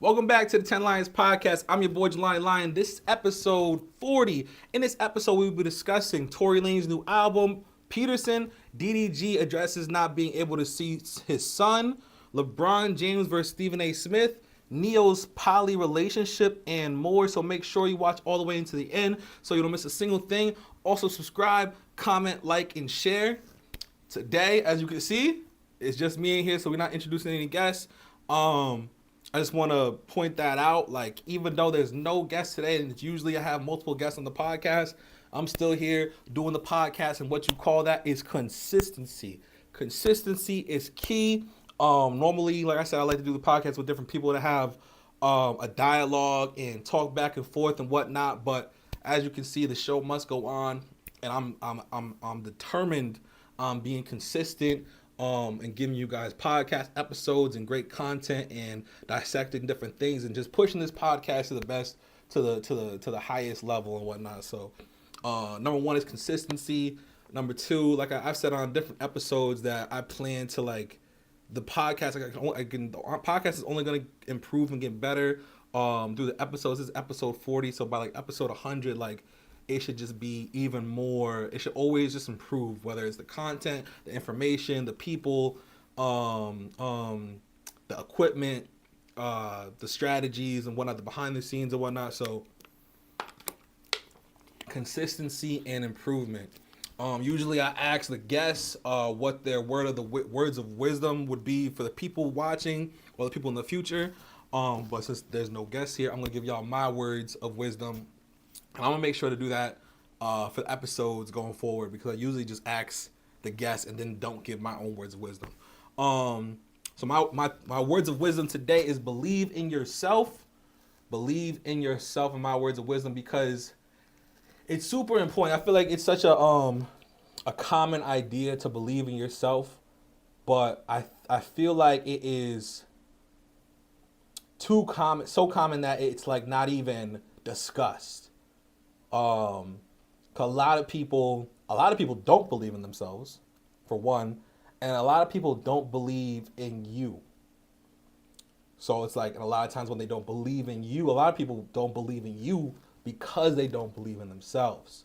Welcome back to the 10 Lions Podcast. I'm your boy, Jelani Lion. This is episode 40. In this episode, we will be discussing Tory Lanez's new album, Peterson. DDG addresses not being able to see his son, LeBron James versus Stephen A. Smith, Neo's poly relationship, and more. So make sure you watch all the way into the end so you don't miss a single thing. Also, subscribe, comment, like, and share. Today, as you can see, it's just me in here, so we're not introducing any guests. I just want to point that out. Like, even though there's no guests today, and it's usually I have multiple guests on the podcast, I'm still here doing the podcast, and what you call that is consistency. Consistency is key. Normally, like I said, I like to do the podcast with different people that have a dialogue and talk back and forth and whatnot. But as you can see, the show must go on, and I'm determined on being consistent. And giving you guys podcast episodes and great content and dissecting different things and just pushing this podcast to the best, to the highest level and whatnot. So, number one is consistency. Number two, like I've said on different episodes, that I plan to the podcast. The podcast is only going to improve and get better through the episodes. This is episode 40, so by episode 100, it should just be even more. It should always just improve, whether it's the content, the information, the people, the equipment, the strategies and whatnot, the behind the scenes and whatnot. So consistency and improvement. Usually I ask the guests what their words of wisdom would be for the people watching or the people in the future. But since there's no guests here, I'm gonna give y'all my words of wisdom. And I'm going to make sure to do that for the episodes going forward, because I usually just ask the guests and then don't give my own words of wisdom. So my words of wisdom today is believe in yourself. Believe in yourself in my words of wisdom, because it's super important. I feel like it's such a common idea to believe in yourself, but I feel like it is too common, so common that it's not even discussed. A lot of people don't believe in themselves, for one, and a lot of people don't believe in you. So it's and a lot of times when they don't believe in you, a lot of people don't believe in you because they don't believe in themselves.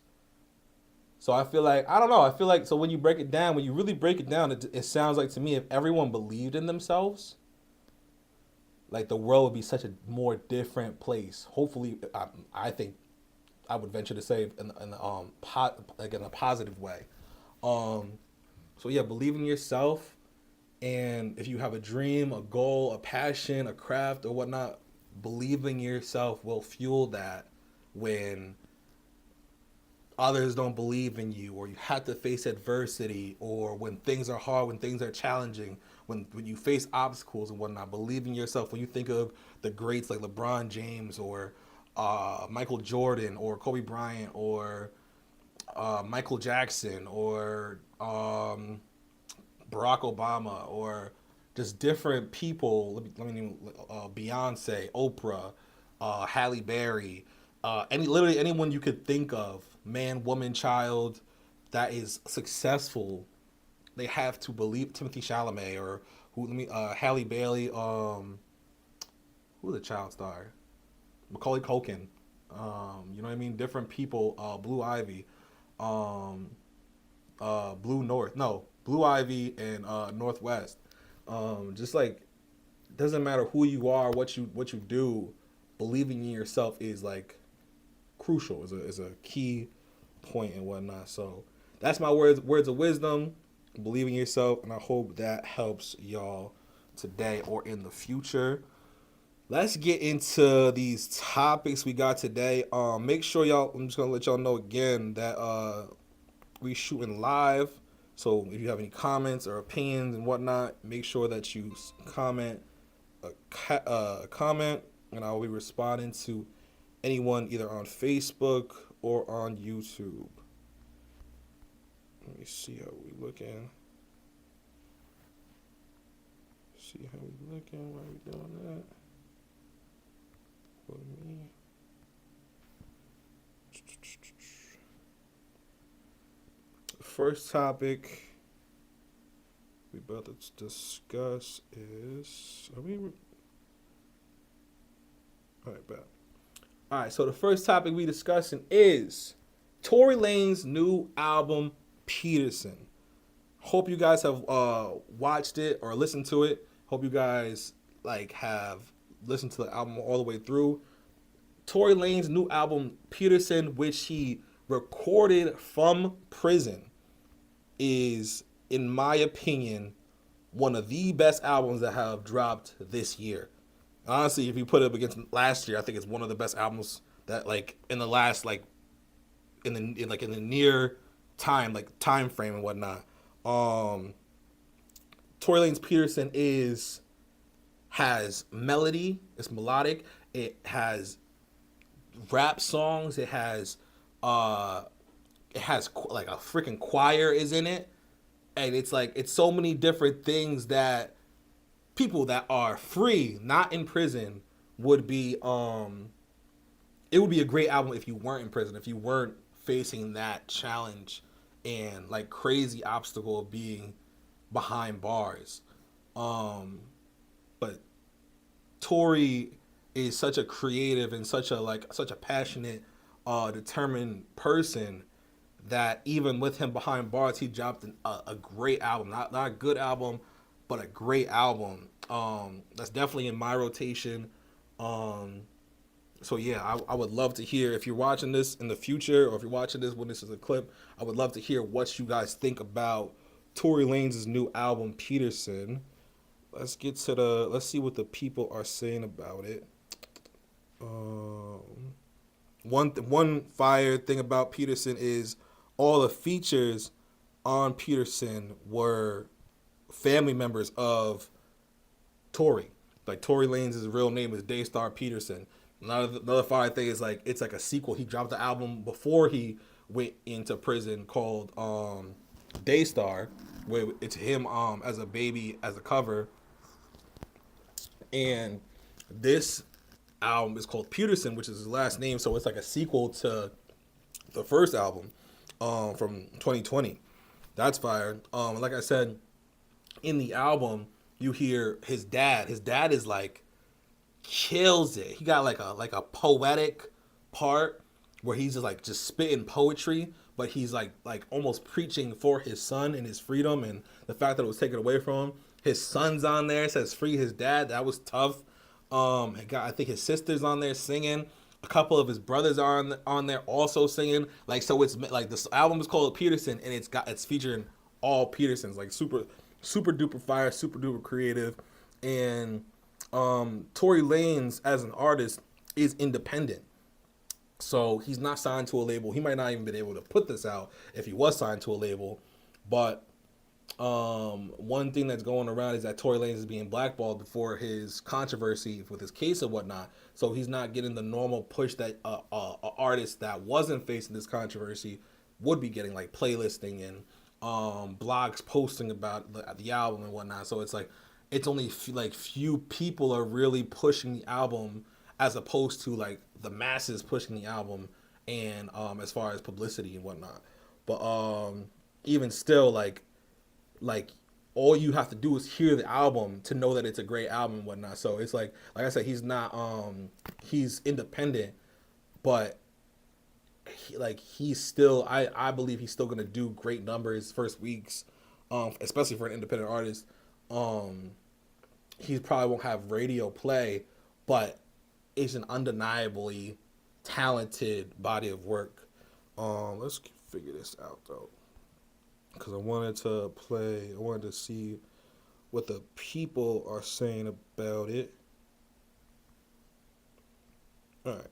So I feel I don't know. I feel so when you break it down, when you really break it down, it sounds like to me, if everyone believed in themselves, the world would be such a more different place. Hopefully, I think I would venture to say in a positive way. So yeah, believe in yourself, and if you have a dream, a goal, a passion, a craft, or whatnot, believing in yourself will fuel that when others don't believe in you, or you have to face adversity, or when things are hard, when things are challenging, when you face obstacles and whatnot. Believe in yourself. When you think of the greats like LeBron James or Michael Jordan or Kobe Bryant or Michael Jackson or Barack Obama, or just different people. Let me name Beyonce, Oprah, Halle Berry, literally anyone you could think of, man, woman, child, that is successful. They have to believe. Timothy Chalamet or Halle Bailey. Who's the child star? Macaulay Culkin, you know what I mean? Different people, Blue Ivy, Blue Ivy and Northwest. Just doesn't matter who you are, what you do, believing in yourself is crucial, is a key point and whatnot. So that's my words of wisdom. Believe in yourself, and I hope that helps y'all today or in the future. Let's get into these topics we got today. Make sure y'all, I'm just going to let y'all know again that we shooting live. So if you have any comments or opinions and whatnot, make sure that you comment, and I'll be responding to anyone either on Facebook or on YouTube. Let me see how we looking. Why are we doing that? For me. First topic we about to discuss is, are we All right, bet. All right, so the first topic we discussing is Tory Lanez new album Peterson. Hope you guys have watched it or listened to it. Hope you guys like have listened to the album all the way through. Tory Lanez new album Peterson, which he recorded from prison, is, in my opinion, one of the best albums that have dropped this year. Honestly, if you put it up against last year, I think it's one of the best albums that like in the last like in the near time frame and whatnot. Tory Lanez Peterson has melody, it's melodic, it has rap songs, it has like a freaking choir is in it, and it's so many different things that people that are free, not in prison, would be it would be a great album if you weren't in prison, if you weren't facing that challenge and like crazy obstacle of being behind bars. But Tory is such a creative and such a passionate, determined person that even with him behind bars, he dropped a great album. Not a good album, but a great album. That's definitely in my rotation. So yeah, I would love to hear, if you're watching this in the future or if you're watching this when this is a clip, I would love to hear what you guys think about Tory Lanez's new album Peterson. Let's see what the people are saying about it. One fire thing about Peterson is all the features on Peterson were family members of Tory. Like Tory Lanez's real name is Daystar Peterson. Another fire thing is like it's like a sequel. He dropped the album before he went into prison called Daystar, where it's him as a baby as a cover. And this album is called Peterson, which is his last name, so it's like a sequel to the first album from 2020. That's fire. Like I said, in the album, you hear his dad. His dad is like kills it. He got like a poetic part where he's just spitting poetry, but he's like almost preaching for his son and his freedom and the fact that it was taken away from him. His son's on there, says free his dad. That was tough. I think his sister's on there singing. A couple of his brothers are on there also singing. Like, so it's like this album is called Peterson, and it's featuring all Petersons, like super duper fire, super duper creative. And Tory Lanez as an artist is independent, so he's not signed to a label. He might not even been able to put this out if he was signed to a label. But one thing that's going around is that Tory Lanez is being blackballed before his controversy with his case and whatnot. So he's not getting the normal push that a artist that wasn't facing this controversy would be getting, like playlisting and blogs posting about the album and whatnot. So it's like it's only few people are really pushing the album as opposed to like the masses pushing the album and as far as publicity and whatnot. But even still, like all you have to do is hear the album to know that it's a great album and whatnot. So it's like I said, he's not he's independent, but he's still I believe he's still gonna do great numbers first weeks, especially for an independent artist. He probably won't have radio play, but it's an undeniably talented body of work. Let's figure this out though, because I wanted to see what the people are saying about it. All right.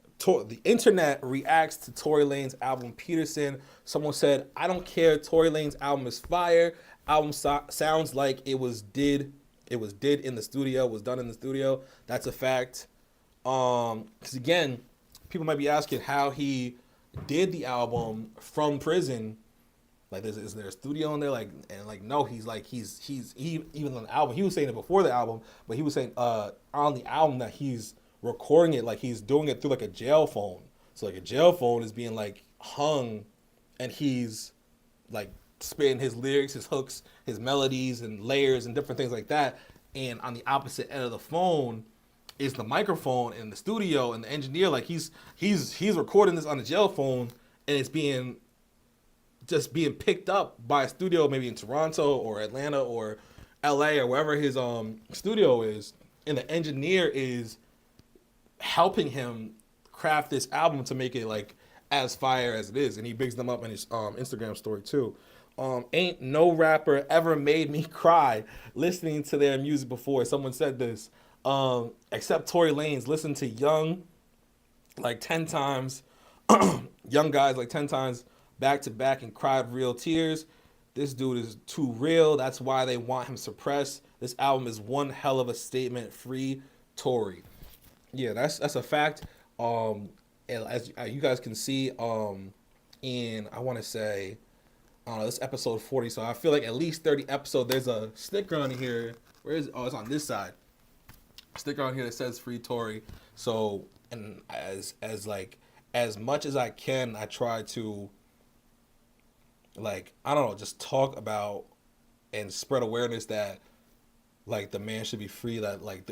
The internet reacts to Tory Lanez album Peterson. Someone said, "I don't care. Tory Lanez album is fire. Album sounds like it was did in the studio. Was done in the studio. That's a fact." Because again, people might be asking how he did the album from prison. Like, is there a studio in there? No, he's even on the album. He was saying it before the album, but he was saying on the album that he's recording it like he's doing it through like a jail phone. So like a jail phone is being like hung, and he's like spitting his lyrics, his hooks, his melodies and layers and different things like that. And on the opposite end of the phone, is the microphone in the studio and the engineer. Like he's recording this on a jail phone, and it's being picked up by a studio maybe in Toronto or Atlanta or LA or wherever his studio is, and the engineer is helping him craft this album to make it like as fire as it is, and he bigs them up in his Instagram story too. Ain't no rapper ever made me cry listening to their music before. Someone said this, except Tory Lanez. Listen to Young like 10 times, Young Guys like 10 times back to back and cried real tears. This dude is too real. That's why they want him suppressed. This album is one hell of a statement. Free Tory. Yeah, that's a fact. And as you guys can see, in I want to say, this episode 40. So I feel like at least 30 episodes. There's a sticker on here. Where is? Oh, it's on this side. Sticker on here that says Free Tory. So, and as much as I can, I try to, like, I don't know, just talk about and spread awareness that, like, the man should be free. That like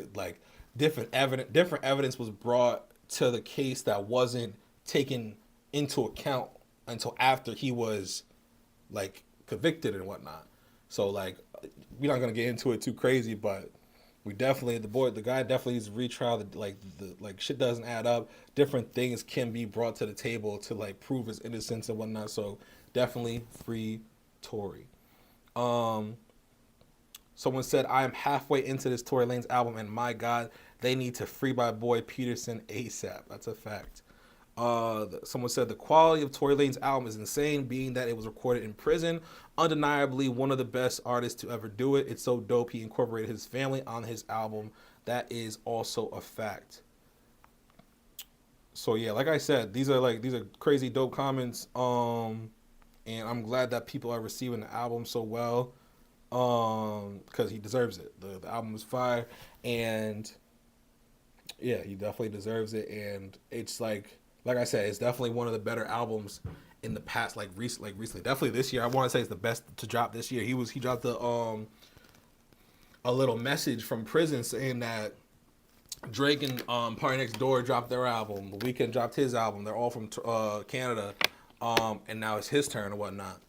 different evidence was brought to the case that wasn't taken into account until after he was like convicted and whatnot. So like, we're not gonna get into it too crazy, but we definitely, the guy definitely needs a retrial. Like shit doesn't add up. Different things can be brought to the table to like prove his innocence and whatnot. So definitely free Tory. Someone said, I am halfway into this Tory Lanez album, and my God, they need to free my boy Peterson ASAP. That's a fact. Someone said, the quality of Tory Lanez album is insane, being that it was recorded in prison. Undeniably, one of the best artists to ever do it. It's so dope he incorporated his family on his album. That is also a fact. So yeah, like I said, these are crazy dope comments. And I'm glad that people are receiving the album so well. Because he deserves it. The album is fire, and yeah, he definitely deserves it. And it's like I said, it's definitely one of the better albums in the past, recently. Definitely this year, I want to say it's the best to drop this year. He dropped a little message from prison saying that Drake and Party Next Door dropped their album. The Weeknd dropped his album. They're all from Canada, and now it's his turn and whatnot.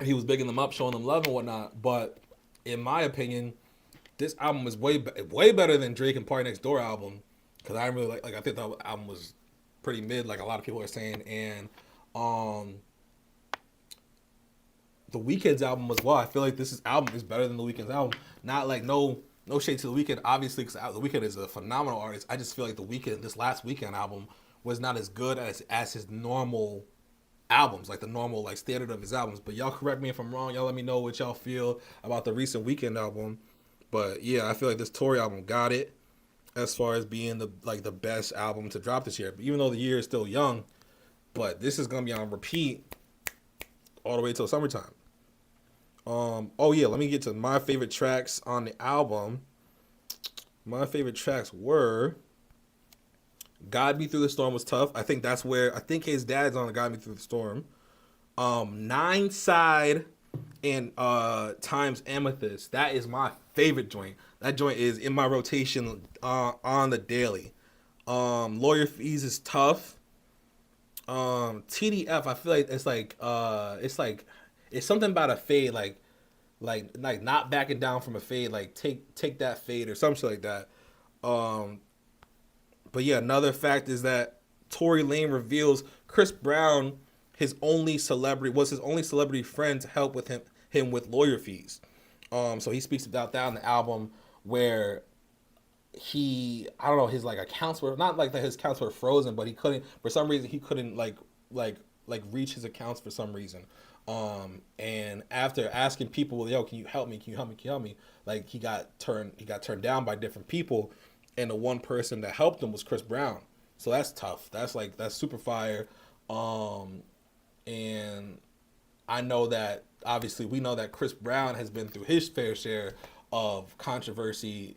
He was bigging them up, showing them love and whatnot. But in my opinion, this album is way better than Drake and Party Next Door album, because I really like I think the album was pretty mid, like a lot of people are saying. And the Weeknd's album as well. I feel like this album is better than the Weeknd's album. Not like no shade to the Weeknd, obviously, because the Weeknd is a phenomenal artist. I just feel like the Weeknd, this last Weeknd album, was not as good as his normal albums, like the normal like standard of his albums. But y'all correct me if I'm wrong. Y'all let me know what y'all feel about the recent Weeknd album. But yeah, I feel like this Tory album got it as far as being the best album to drop this year. But even though the year is still young, but this is gonna be on repeat all the way till summertime. Oh yeah, let me get to my favorite tracks on the album. My favorite tracks were Guide Me Through the Storm was tough. I think that's where, I think his dad's on the Guide Me Through the Storm. Nine Side and Times Amethyst. That is my favorite joint. That joint is in my rotation on the daily. Lawyer Fees is tough. TDF, I feel like it's something about a fade, like not backing down from a fade, like take that fade or something like that. But yeah, another fact is that Tory Lanez reveals Chris Brown, his only celebrity friend to help with him with lawyer fees. So he speaks about that on the album, where I don't know, his like accounts were not like that his accounts were frozen, but for some reason he couldn't like reach his accounts for some reason. And after asking people, well, yo, can you help me? Can you help me? Can you help me? Like he got turned down by different people. And the one person that helped him was Chris Brown. So that's tough. That's super fire. And I know that, obviously, we know that Chris Brown has been through his fair share of controversy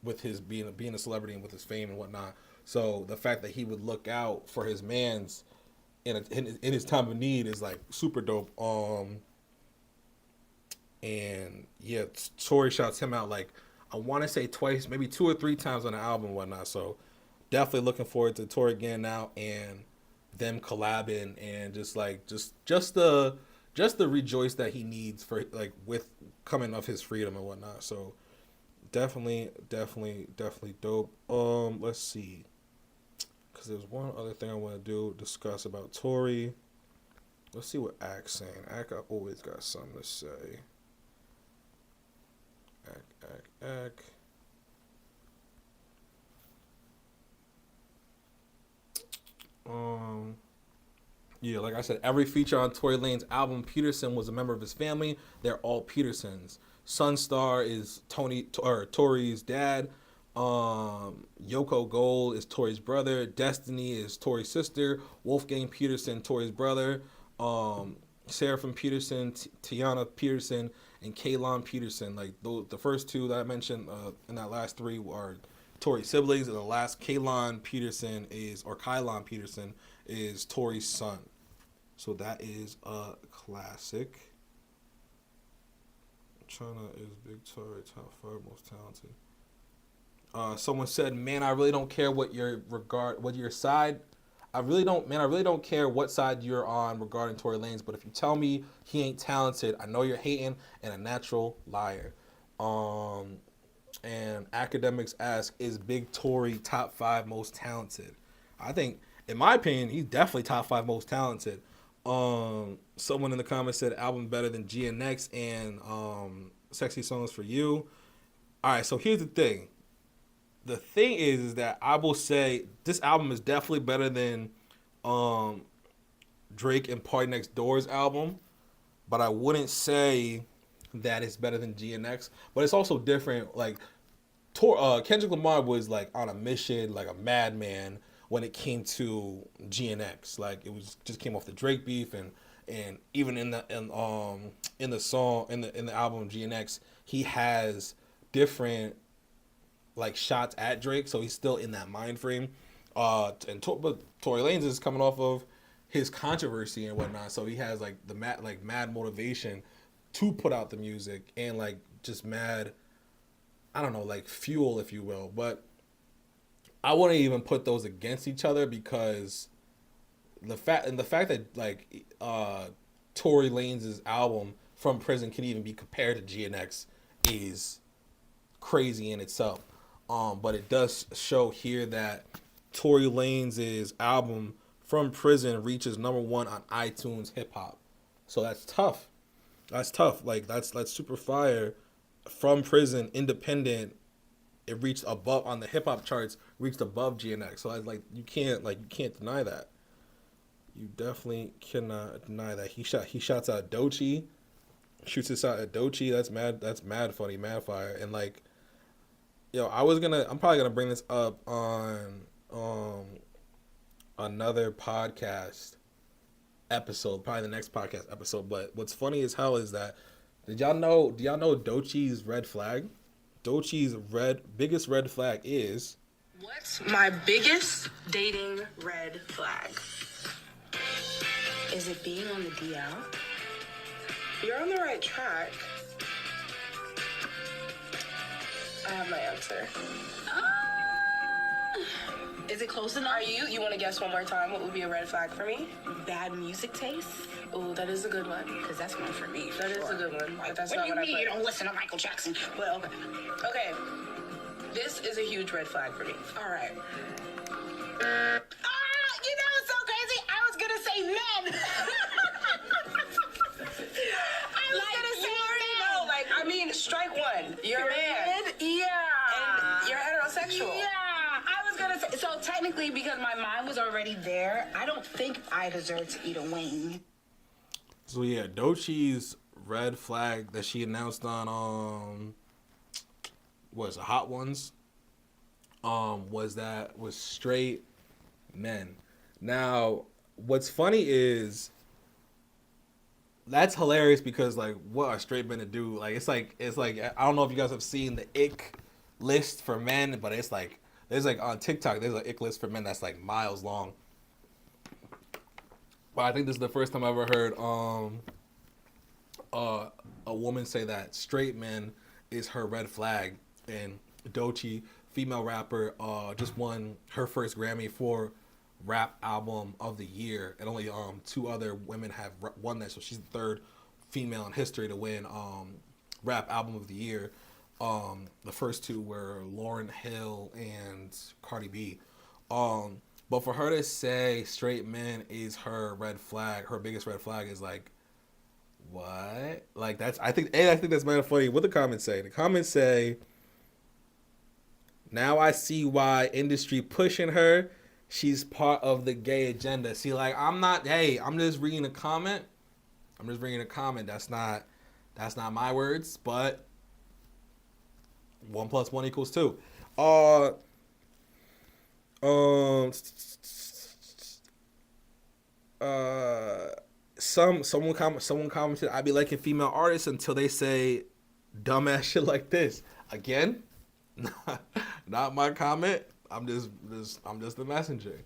with his being a celebrity and with his fame and whatnot. So the fact that he would look out for his mans in his time of need is like super dope. And yeah, Tory shouts him out like I want to say twice, maybe 2 or 3 times on the album and whatnot. So definitely looking forward to Tory again now and them collabing and just the rejoice that he needs for like with coming of his freedom and whatnot. So definitely dope. Let's see, because there's one other thing I want to discuss about Tory. Let's see what Ack's saying. Ack always got something to say. Ack. Yeah, like I said, every feature on Tory Lanez album, Peterson was a member of his family. They're all Petersons. Sunstar is Tory's dad. Yoko Gold is Tory's brother. Destiny is Tory's sister. Wolfgang Peterson, Tory's brother. Seraphim Peterson, Tiana Peterson, and Kaylon Peterson. Like the first two that I mentioned in that last three are Tory's siblings, and the last Kylon Peterson is Tory's son. So that is a classic. China is Big Tory top 5 most talented. Someone said, "Man, I really don't care what your side. I really don't care what side you're on regarding Tory Lanez. But if you tell me he ain't talented, I know you're hating and a natural liar." And academics ask, "Is Big Tory top 5 most talented?" I think, in my opinion, he's definitely top 5 most talented. Someone in the comments said album better than GNX and Sexy Songs for You. All right, so here's the thing. The thing is that I will say this album is definitely better than Drake and Party Next Door's album, but I wouldn't say that it's better than GNX. But it's also different. Like Kendrick Lamar was like on a mission, like a madman when it came to GNX. Like it was just came off the Drake beef, and even in the song in the album GNX, he has different like shots at Drake, so he's still in that mind frame. But Tory Lanez is coming off of his controversy and whatnot, so he has like the mad motivation to put out the music and like just mad, I don't know, like fuel, if you will. But I wouldn't even put those against each other, because the fact that like Tory Lanez's album From Prison can even be compared to GNX is crazy in itself. But it does show here that Tory Lanez's album From Prison reaches #1 on iTunes hip hop. So that's tough. Like that's super fire. From Prison, independent, it reached above on the hip hop charts, reached above GNX. So you can't deny that. You definitely cannot deny that. He shouts out Doechii, shoots this out at Doechii. That's mad funny, mad fire. And like, yo, I'm probably gonna bring this up on another podcast episode, probably the next podcast episode. But what's funny as hell is that do y'all know Doechii's red flag? Doechii's biggest red flag is, what's my biggest dating red flag? Is it being on the DL? You're on the right track. I have my answer. Is it close enough? You want to guess one more time? What would be a red flag for me? Bad music taste. Oh, that is a good one. Because that's one for me. That is a good one. But that's not what I put. You don't listen to Michael Jackson. Well, okay. This is a huge red flag for me. All right. You know what's so crazy? I was gonna say men. I mean, strike one. You're a man. Yeah. And you're heterosexual. Yeah. I was gonna say, so technically, because my mind was already there, I don't think I deserve to eat a wing. So yeah, Doechii's red flag that she announced on Hot Ones, was straight men. Now, what's funny is that's hilarious, because like, what are straight men to do? Like it's like I don't know if you guys have seen the ick list for men, but it's like there's like on TikTok there's an ick list for men that's like miles long. But I think this is the first time I ever heard a woman say that straight men is her red flag. and Doechii, female rapper, just won her first Grammy for Rap Album of the Year, and only 2 other women have won that, so she's the 3rd female in history to win Rap Album of the Year. The first 2 were Lauryn Hill and Cardi B. But for her to say straight men is her red flag, her biggest red flag is like, what? Like I think that's kind of funny. What the comments say? The comments say, now I see why industry pushing her. She's part of the gay agenda. See, like I'm just reading a comment. That's not my words, but 1 + 1 = 2. Someone commented, I be liking female artists until they say dumbass shit like this. Again, not my comment. I'm just the messenger.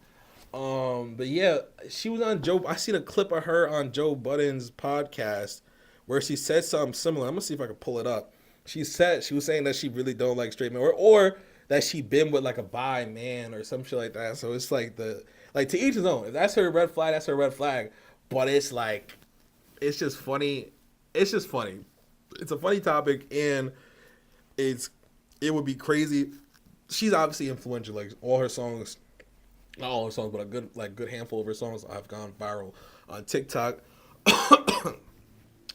But yeah, she was on Joe. I seen a clip of her on Joe Budden's podcast where she said something similar. I'm gonna see if I can pull it up. She was saying that she really don't like straight men, or that she been with like a bi man or some shit like that. So it's like to each his own. If that's her red flag, that's her red flag. But it's like, it's just funny. It's just funny. It's a funny topic, and it would be crazy. She's obviously influential. Like all her songs, not all her songs, but a good handful of her songs have gone viral on TikTok.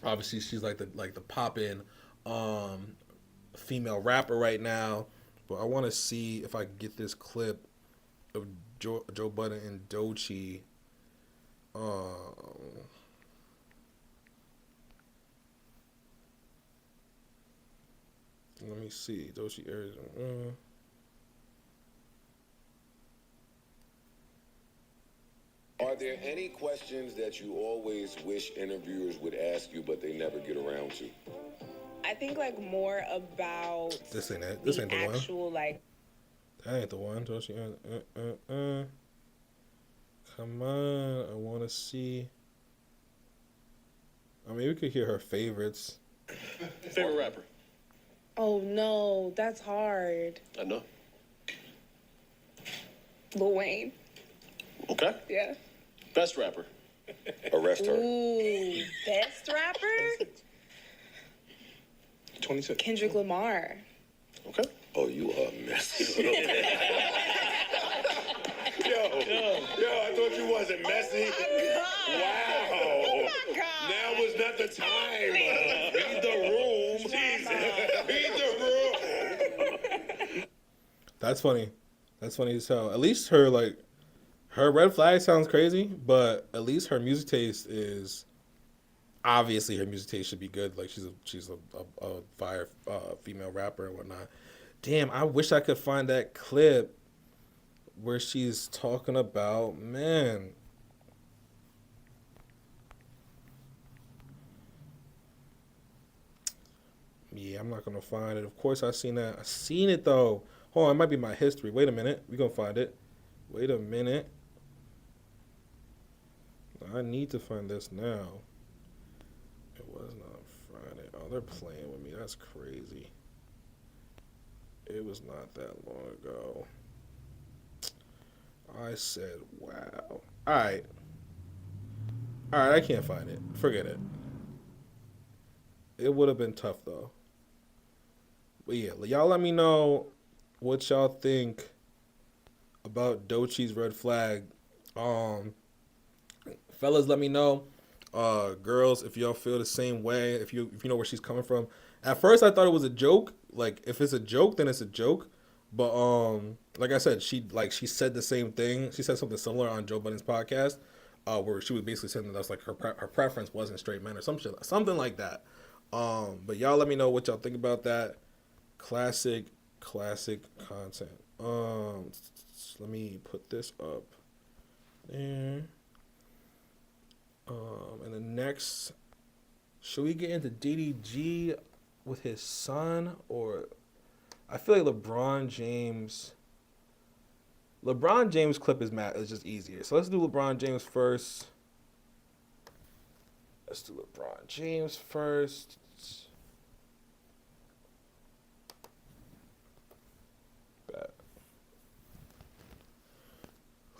Obviously, she's like the poppin' female rapper right now. But I want to see if I can get this clip of Joe Budden and Doechii. Let me see. Doechii Arizona. Are there any questions that you always wish interviewers would ask you, but they never get around to? I think like more about This ain't it. This ain't the one. actual like. That ain't the one. Come on, I want to see. I mean, we could hear her favorites. Favorite rapper? Oh no, that's hard. I know. Lil Wayne. Okay. Yeah. Best rapper? Arrest her. Ooh, best rapper? 26. Kendrick Lamar. Okay. Oh, you are messy. Yo, I thought you wasn't messy. Wow. Oh my God. Now was not the time. Read the room. Jesus. Read the room. That's funny. That's funny as hell. At least her red flag sounds crazy, but at least her music taste is, obviously her music taste should be good. Like she's a fire female rapper and whatnot. Damn, I wish I could find that clip where she's talking about men. Yeah, I'm not gonna find it. Of course, I seen that. I seen it though. Hold on, it might be my history. Wait a minute, we gonna find it. Wait a minute. I need to find this now. It was not Friday. Oh, they're playing with me. That's crazy. It was not that long ago. I said, wow. Alright, I can't find it. Forget it. It would have been tough, though. But yeah, y'all let me know what y'all think about Doechii's red flag. Fellas, let me know. Girls, if y'all feel the same way, if you know where she's coming from. At first, I thought it was a joke. Like, if it's a joke, then it's a joke. But like I said, she said the same thing. She said something similar on Joe Budden's podcast, where she was basically saying that that's like her preference wasn't straight men or something like that. But y'all let me know what y'all think about that. Classic content. Let me put this up there. And the next, should we get into DDG with his son, or I feel like LeBron James clip is just easier. So let's do LeBron James first.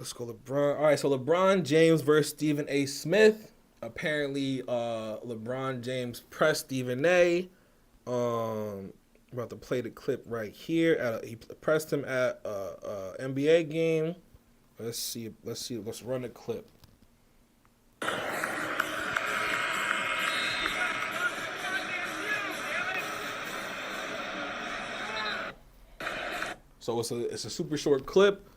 Let's go LeBron. All right, so LeBron James versus Stephen A. Smith. Apparently, LeBron James pressed Stephen A. I'm about to play the clip right here. He pressed him at a NBA game. Let's see. Let's run the clip. So it's a super short clip.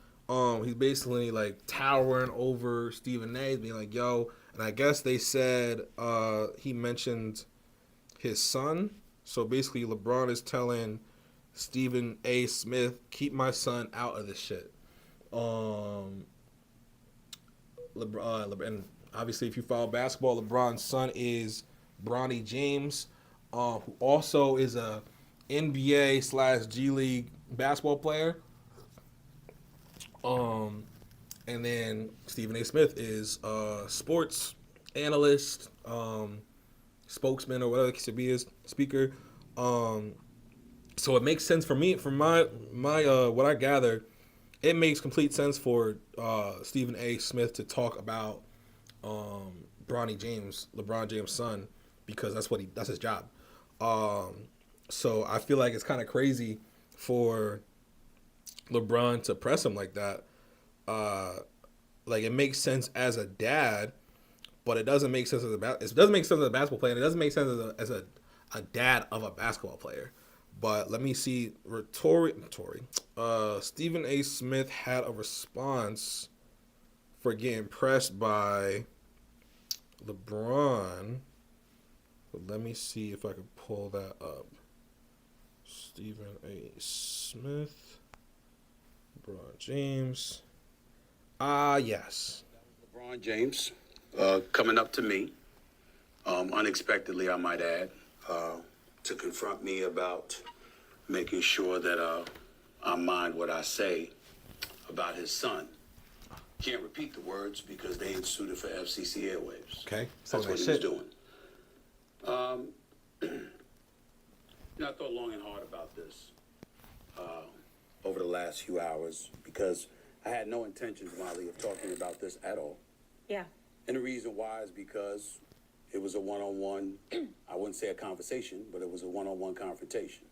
He's basically like towering over Stephen A, being like, "Yo," and I guess they said he mentioned his son. So basically, LeBron is telling Stephen A. Smith, "Keep my son out of this shit." And obviously, if you follow basketball, LeBron's son is Bronny James, who also is a NBA/G League basketball player. And then Stephen A. Smith is a sports analyst, spokesman, or whatever the case be, is speaker. So it makes sense for me, from my what I gather, it makes complete sense for Stephen A. Smith to talk about LeBron James' son, because that's his job. So I feel like it's kind of crazy for LeBron to press him like that. Like, it makes sense as a dad, but it doesn't make sense as a basketball player, and it doesn't make sense as a dad of a basketball player. But let me see. Stephen A. Smith had a response for getting pressed by LeBron. But let me see if I can pull that up. Stephen A. Smith, LeBron James. Yes. LeBron James coming up to me, unexpectedly, I might add, to confront me about making sure that I mind what I say about his son. Can't repeat the words because they ain't suited for FCC airwaves. Okay. That's what he was doing. I thought long and hard about this over the last few hours, because I had no intentions, Molly, of talking about this at all. Yeah. And the reason why is because it was a one-on-one, I wouldn't say a conversation, but it was a one-on-one confrontation.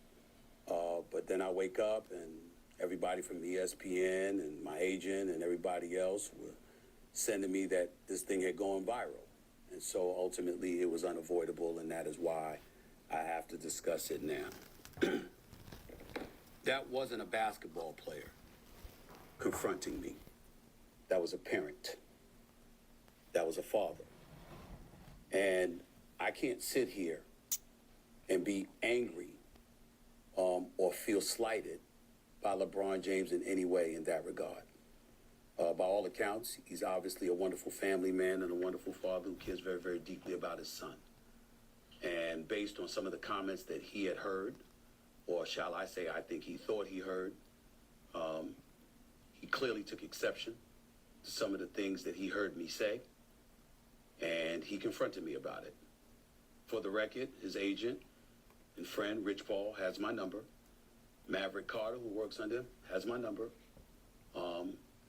But then I wake up and everybody from ESPN and my agent and everybody else were sending me that this thing had gone viral. And so ultimately it was unavoidable, and that is why I have to discuss it now. That wasn't a basketball player confronting me. That was a parent. That was a father. And I can't sit here and be angry or feel slighted by LeBron James in any way in that regard. By all accounts, he's obviously a wonderful family man and a wonderful father who cares very, very deeply about his son. And based on some of the comments that he had heard, or shall I say, I think he thought he heard, he clearly took exception to some of the things that he heard me say, and he confronted me about it. For the record, his agent and friend, Rich Paul, has my number. Maverick Carter, who works under him, has my number.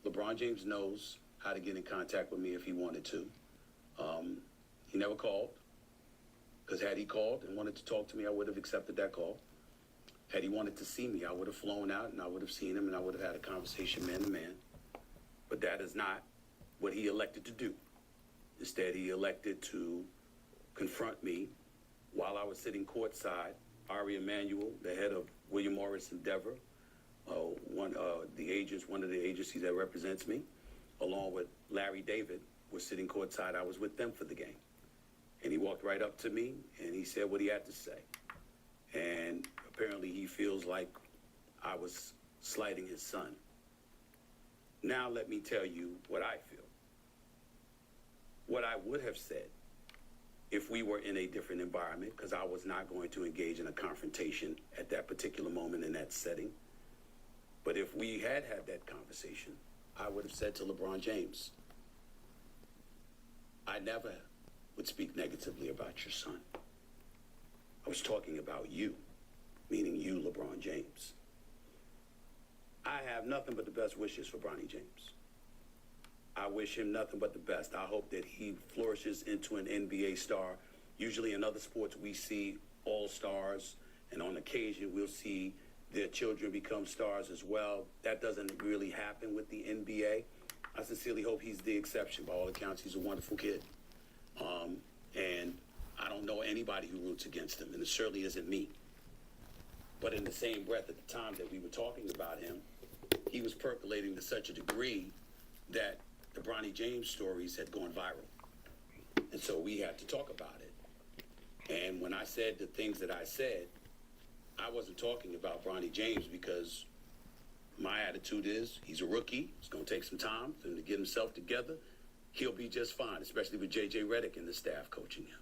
LeBron James knows how to get in contact with me if he wanted to. He never called, because had he called and wanted to talk to me, I would have accepted that call. Had he wanted to see me, I would have flown out and I would have seen him and I would have had a conversation man to man. But that is not what he elected to do. Instead, he elected to confront me while I was sitting courtside. Ari Emanuel, the head of William Morris Endeavor, one of the agencies that represents me, along with Larry David, were sitting courtside. I was with them for the game. And he walked right up to me and he said what he had to say. And apparently he feels like I was slighting his son. Now let me tell you what I feel. What I would have said if we were in a different environment, because I was not going to engage in a confrontation at that particular moment in that setting. But if we had that conversation, I would have said to LeBron James, I never would speak negatively about your son. I was talking about you, meaning you, LeBron James. I have nothing but the best wishes for Bronny James. I wish him nothing but the best. I hope that he flourishes into an NBA star. Usually in other sports, we see all-stars, and on occasion, we'll see their children become stars as well. That doesn't really happen with the NBA. I sincerely hope he's the exception. By all accounts, he's a wonderful kid. And I don't know anybody who roots against him, and it certainly isn't me. But in the same breath, at the time that we were talking about him, he was percolating to such a degree that the Bronny James stories had gone viral. And so we had to talk about it. And when I said the things that I said, I wasn't talking about Bronny James because my attitude is he's a rookie. It's going to take some time for him to get himself together. He'll be just fine, especially with J.J. Redick and the staff coaching him.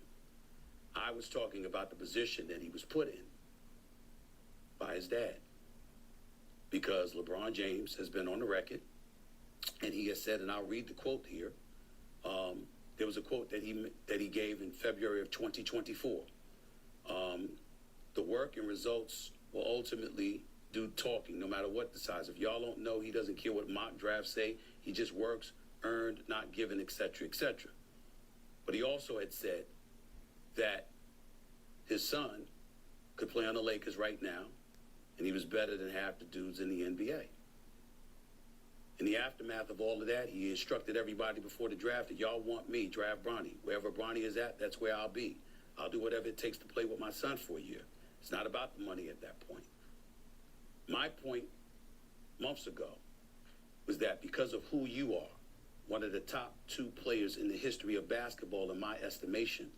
I was talking about the position that he was put in by his dad. Because LeBron James has been on the record, and he has said, and I'll read the quote here. There was a quote that he gave in February of 2024. The work and results will ultimately do talking, no matter what the size. If y'all don't know, he doesn't care what mock drafts say. He just works, earned, not given, etc., etc. But he also had said that his son could play on the Lakers right now, and he was better than half the dudes in the NBA. In the aftermath of all of that, he instructed everybody before the draft that y'all want me, draft Bronny. Wherever Bronny is at, that's where I'll be. I'll do whatever it takes to play with my son for a year. It's not about the money at that point. My point months ago was that because of who you are, one of the top 2 players in the history of basketball, in my estimation,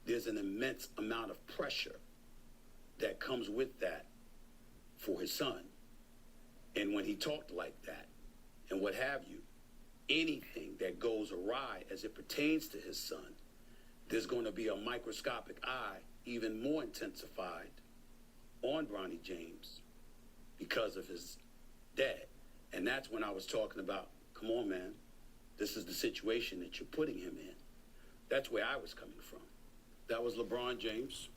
there's an immense amount of pressure that comes with that for his son. And when he talked like that, and what have you, anything that goes awry as it pertains to his son, there's going to be a microscopic eye, even more intensified, on Bronny James because of his dad. And that's when I was talking about, come on, man, this is the situation that you're putting him in. That's where I was coming from. That was LeBron James.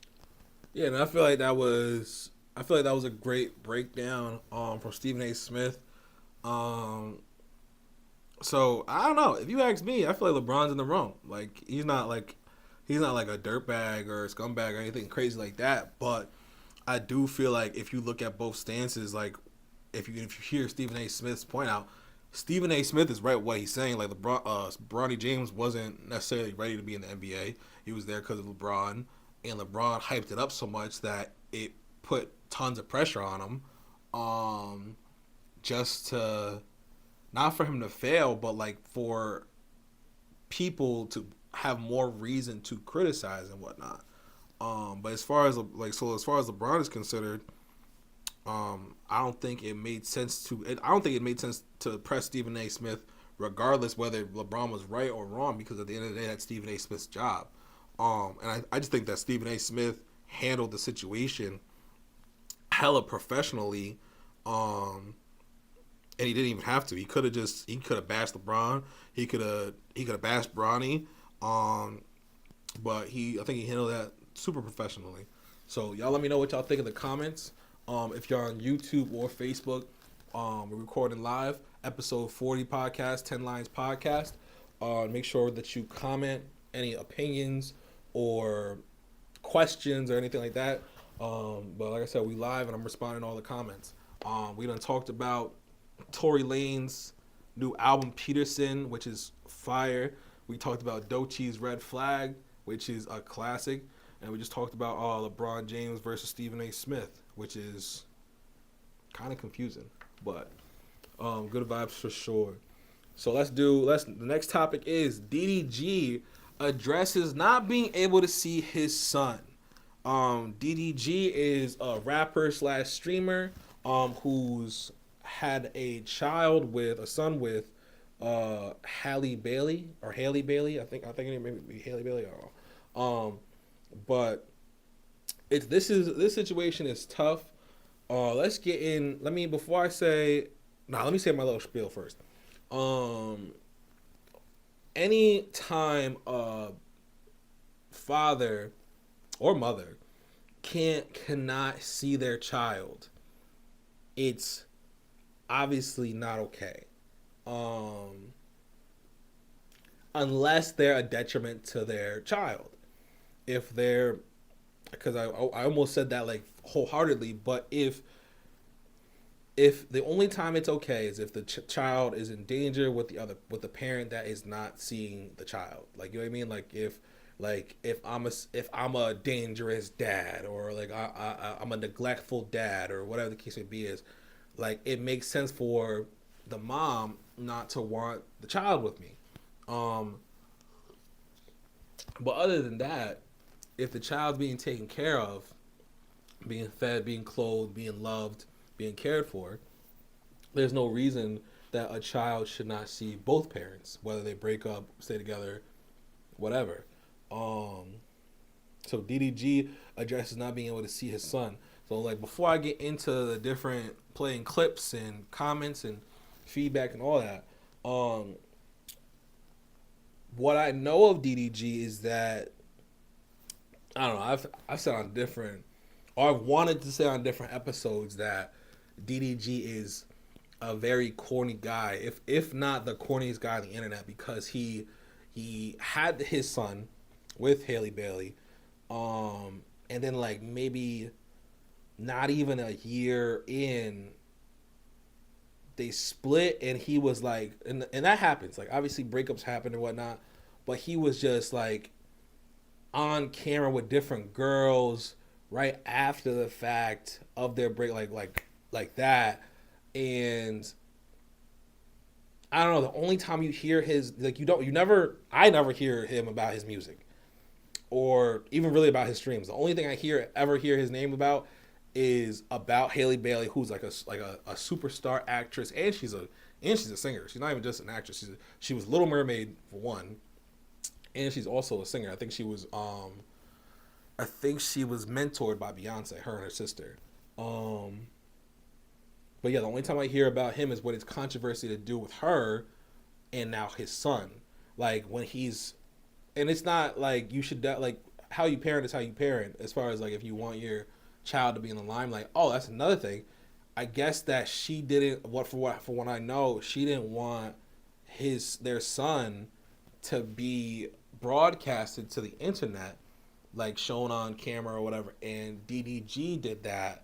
Yeah, and I feel like that was a great breakdown from Stephen A. Smith. So I don't know. If you ask me, I feel like LeBron's in the wrong. Like he's not like a dirtbag or a scumbag or anything crazy like that. But I do feel like if you look at both stances, like if you hear Stephen A. Smith's point out, Stephen A. Smith is right with what he's saying. Like Bronny James wasn't necessarily ready to be in the NBA. He was there because of LeBron, and LeBron hyped it up so much that it put tons of pressure on him, just to not for him to fail, but like for people to have more reason to criticize and whatnot. But as far as LeBron is considered, I don't think it made sense to press Stephen A. Smith, regardless whether LeBron was right or wrong, because at the end of the day, that's Stephen A. Smith's job. And I just think that Stephen A. Smith handled the situation hella professionally, and he didn't even have to. He could have bashed LeBron. He could have bashed Bronny. But I think he handled that super professionally. So y'all let me know what y'all think in the comments. If you're on YouTube or Facebook, we're recording live, episode 40 podcast, 10 Lines podcast. Make sure that you comment any opinions or questions or anything like that. But like I said, we live and I'm responding to all the comments. We done talked about Tory Lanez new album Peterson, which is fire. We talked about Doechie's Red Flag, which is a classic. And we just talked about LeBron James versus Stephen A. Smith, which is kind of confusing, but good vibes for sure. So the next topic is DDG addresses not being able to see his son. DDG is a rapper / streamer who's had a son with Halle Bailey. I think it may be Halle Bailey. But this situation is tough. Let's get in. Let me say my little spiel first. Any time a father or mother cannot see their child, it's obviously not okay. unless they're a detriment to their child. If they're, because I almost said that like wholeheartedly, but if the only time it's okay is if the child is in danger with the parent that is not seeing the child, like, you know what I mean, if I'm a dangerous dad, or like I'm a neglectful dad, or whatever the case may be, is like it makes sense for the mom not to want the child with me. But other than that, if the child's being taken care of, being fed, being clothed, being loved, being cared for, there's no reason that a child should not see both parents, whether they break up, stay together, whatever. So DDG addresses not being able to see his son. So like, before I get into the different playing clips and comments and feedback and all that, what I know of DDG is that, I don't know, I've said on different, or I've wanted to say on different episodes, that DDG is a very corny guy, if not the corniest guy on the internet, because he had his son with Hailey Bailey, and then like maybe not even a year in, they split, and he was like, and that happens, like obviously breakups happen and whatnot, but he was just like on camera with different girls right after the fact of their break, like that. And I don't know, the only time you hear his, like, I never hear him about his music, or even really about his streams. The only thing I ever hear his name about is about Hailey Bailey, who's like a superstar actress, and she's a singer. She's not even just an actress. She was Little Mermaid for one, and she's also a singer. I think she was mentored by Beyonce, her and her sister. But yeah, the only time I hear about him is what it's controversy to do with her and now his son. Like when and it's not like you should, like, how you parent is how you parent, as far as like if you want your child to be in the limelight. Oh, that's another thing. I guess that she didn't, for what I know, she didn't want their son to be broadcasted to the internet, like shown on camera or whatever, and DDG did that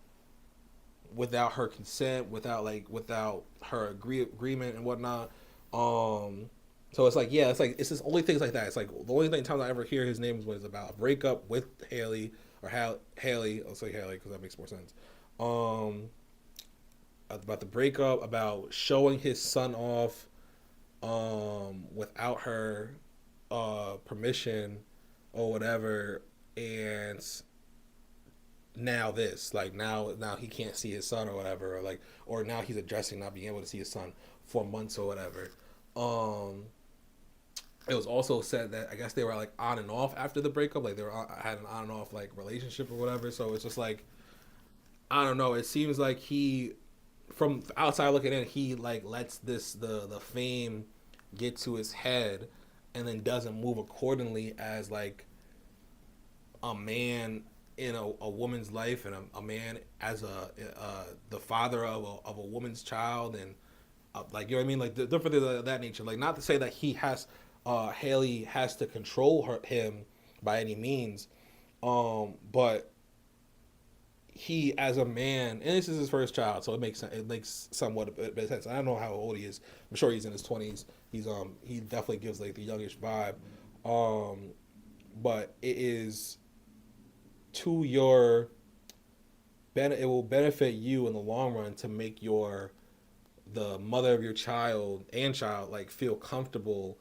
without her consent, without her agreement and whatnot. So it's like, yeah, it's just only things like that. It's like the only times I ever hear his name is when it's about a breakup with Hailey, or Hailey. I'll say Hailey because that makes more sense. About the breakup, about showing his son off, without her permission or whatever, and now this, like, now he can't see his son or whatever, or now he's addressing not being able to see his son for months or whatever. It was also said that I guess they were like on and off after the breakup, like had an on and off like relationship or whatever. So it's just like, I don't know. It seems like he, from outside looking in, he like lets the fame get to his head, and then doesn't move accordingly as like a man in a woman's life, and a man as the father of a woman's child, and like, you know what I mean, like different things of that nature. Like, not to say that Hailey has to control him by any means, but he, as a man, and this is his first child, so it makes somewhat a bit of sense. I don't know how old he is. I'm sure he's in his 20s. He definitely gives like the youngish vibe, but it is to your it will benefit you in the long run to make the mother of your child like feel comfortable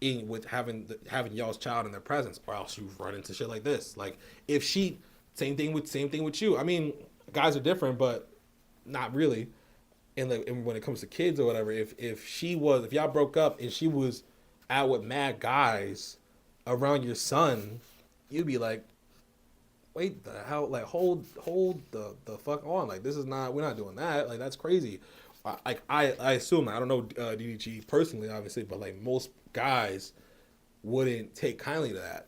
with having y'all's child in their presence, or else you run into shit like this. Like, if she, same thing with you. I mean, guys are different, but not really. And when it comes to kids or whatever, if y'all broke up and she was out with mad guys around your son, you'd be like, wait, the hell, like, hold the fuck on, like, this is not, we're not doing that, like, that's crazy. I assume, I don't know DDG personally, obviously, but like most guys wouldn't take kindly to that.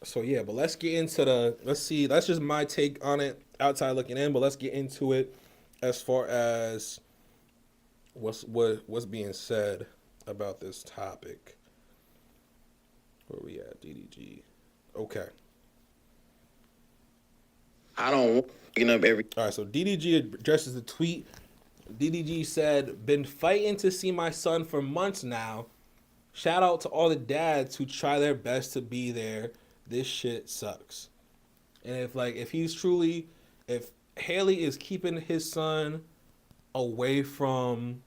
So yeah, but let's get into that's just my take on it, outside looking in, but let's get into it as far as what's being said about this topic. Where we at? DDG. Okay. I don't want waking up every. All right. So DDG addresses the tweet. DDG said, "Been fighting to see my son for months now. Shout out to all the dads who try their best to be there. This shit sucks." And if Haley is keeping his son away from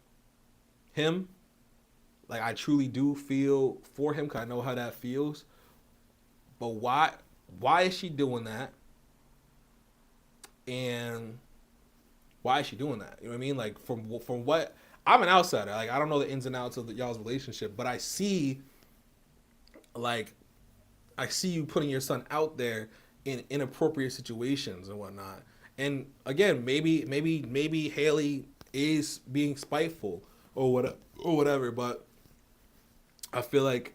him, like, I truly do feel for him because I know how that feels. But why is she doing that? And why is she doing that? You know what I mean? Like, from what, I'm an outsider. Like, I don't know the ins and outs of y'all's relationship, but I see you putting your son out there in inappropriate situations and whatnot. And again, maybe Haley is being spiteful or whatever, but I feel like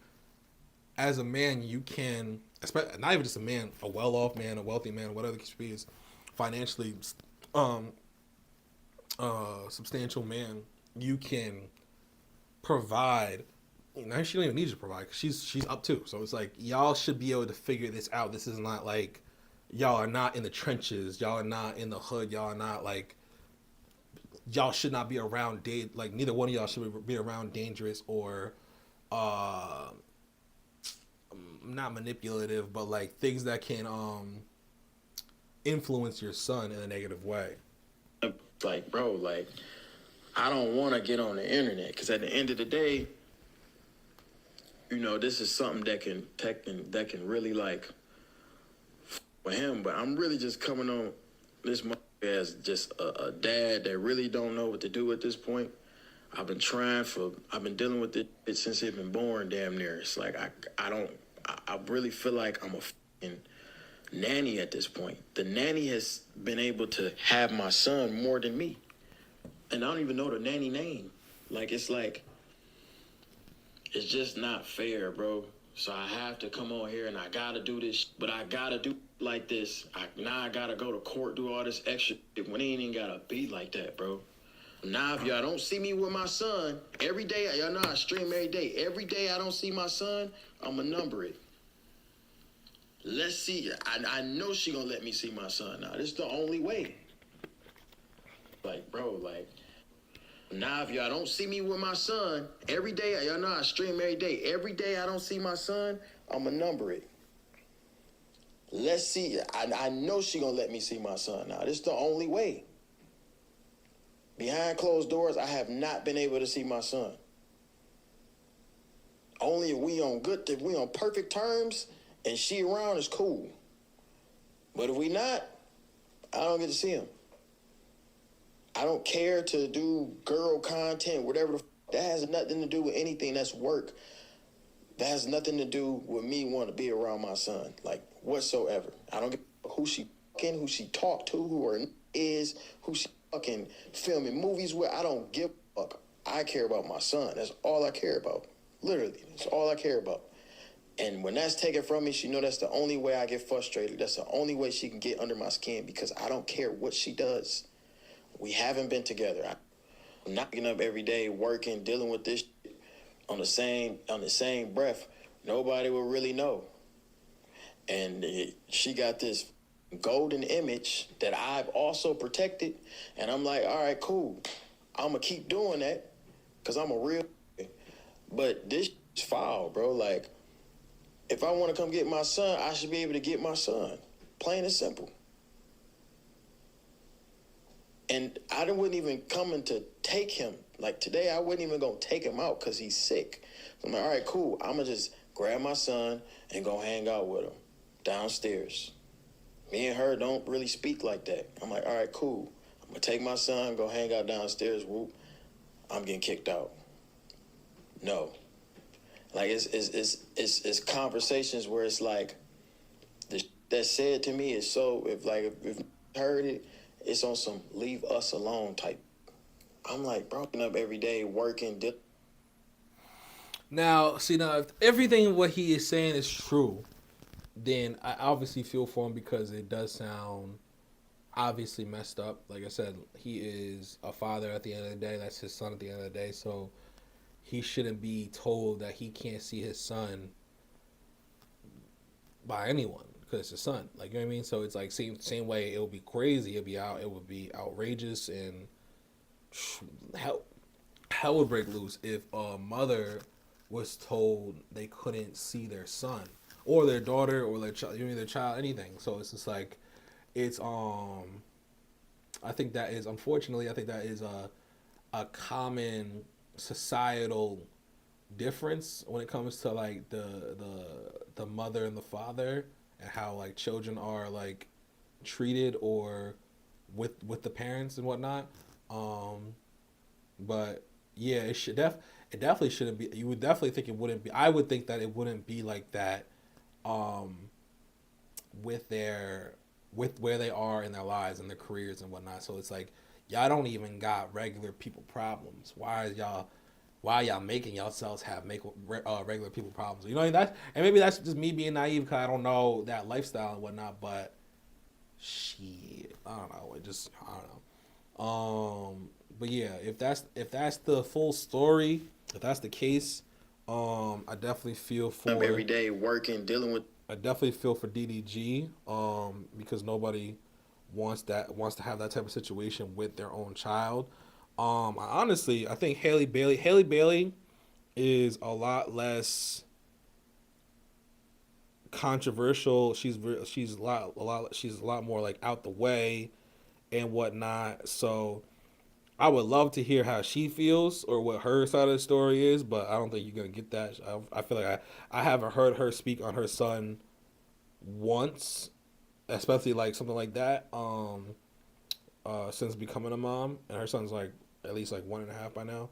as a man, you can, not even just a man, a well-off man, a wealthy man, whatever the case is, financially substantial man, you can provide. Now she don't even need you to provide because she's up too. So it's like y'all should be able to figure this out. This is not like y'all are not in the trenches. Y'all are not in the hood. Y'all are not like, y'all should not be around like neither one of y'all should be around dangerous or not manipulative, but like things that can influence your son in a negative way. Like, bro, like, I don't want to get on the internet because at the end of the day, you know, this is something that can really like for him. But I'm really just coming on this as just a dad that really don't know what to do at this point. I've been dealing with it since he's been born, damn near. It's like I really feel like I'm a fucking nanny at this point. The nanny has been able to have my son more than me. And I don't even know the nanny name. Like, it's just not fair, bro. So I have to come on here and I gotta do this, but I gotta do like this. Now I gotta go to court, do all this extra shit when it ain't even gotta be like that, bro. Now if y'all don't see me with my son, every day, y'all know I stream every day. Every day I don't see my son, I'ma number it. Let's see. I know she gonna let me see my son now. This is the only way. Like, bro, like, now if y'all don't see me with my son, every day, y'all know I stream every day. Every day I don't see my son, I'ma number it. Let's see. I know she gonna let me see my son now. This is the only way. Behind closed doors, I have not been able to see my son. Only if we on perfect terms and she around is cool. But if we not, I don't get to see him. I don't care to do girl content, whatever that has nothing to do with anything that's work. That has nothing to do with me wanting to be around my son, like whatsoever. I don't give who she fucking, who she talked to, who her is, who she fucking filming movies with. I don't give a fuck. I care about my son. That's all I care about. Literally, that's all I care about. And when that's taken from me, she know that's the only way I get frustrated. That's the only way she can get under my skin because I don't care what she does. We haven't been together. I'm not getting up every day, working, dealing with this shit on the same breath. Nobody will really know. And she got this golden image that I've also protected. And I'm like, all right, cool. I'm going to keep doing that because I'm a real. But this is foul, bro. Like, if I want to come get my son, I should be able to get my son. Plain and simple. And I wasn't even coming to take him. Like today, I wasn't even going to take him out because he's sick. So I'm like, all right, cool. I'm going to just grab my son and go hang out with him downstairs. Me and her don't really speak like that. I'm like, all right, cool. I'm going to take my son, go hang out downstairs. Whoop. I'm getting kicked out. No. Like, it's conversations where it's like, that said to me is so, if heard it, it's on some leave us alone type. I'm like, bro, up every day, working. Now, if everything what he is saying is true, then I obviously feel for him because it does sound obviously messed up. Like I said, he is a father at the end of the day. That's his son at the end of the day. So he shouldn't be told that he can't see his son by anyone because it's his son. Like, you know what I mean? So it's like same way. It would be crazy. It would be outrageous, and hell would break loose if a mother was told they couldn't see their son or their daughter or their child, their child, anything. So it's just like, it's I think that is, unfortunately, I think that is a common societal difference when it comes to like the mother and the father, and how like children are like treated or with the parents and whatnot. But yeah, it definitely shouldn't be. You would definitely think it wouldn't be. I would think that it wouldn't be like that, with where they are in their lives and their careers and whatnot. So it's like, y'all don't even got regular people problems. Why are y'all making yourselves have regular people problems? You know, and maybe that's just me being naive because I don't know that lifestyle and whatnot. But shit, I don't know. I don't know. But yeah, if that's the full story, if that's the case, I definitely feel for I'm every day working, dealing with. I definitely feel for DDG, because nobody wants to have that type of situation with their own child. I think Haley Bailey is a lot less controversial. She's a lot more like out the way and whatnot. So I would love to hear how she feels or what her side of the story is, but I don't think you're gonna get that. I feel like I haven't heard her speak on her son once, especially like something like that, since becoming a mom, and her son's like at least like 1.5 by now.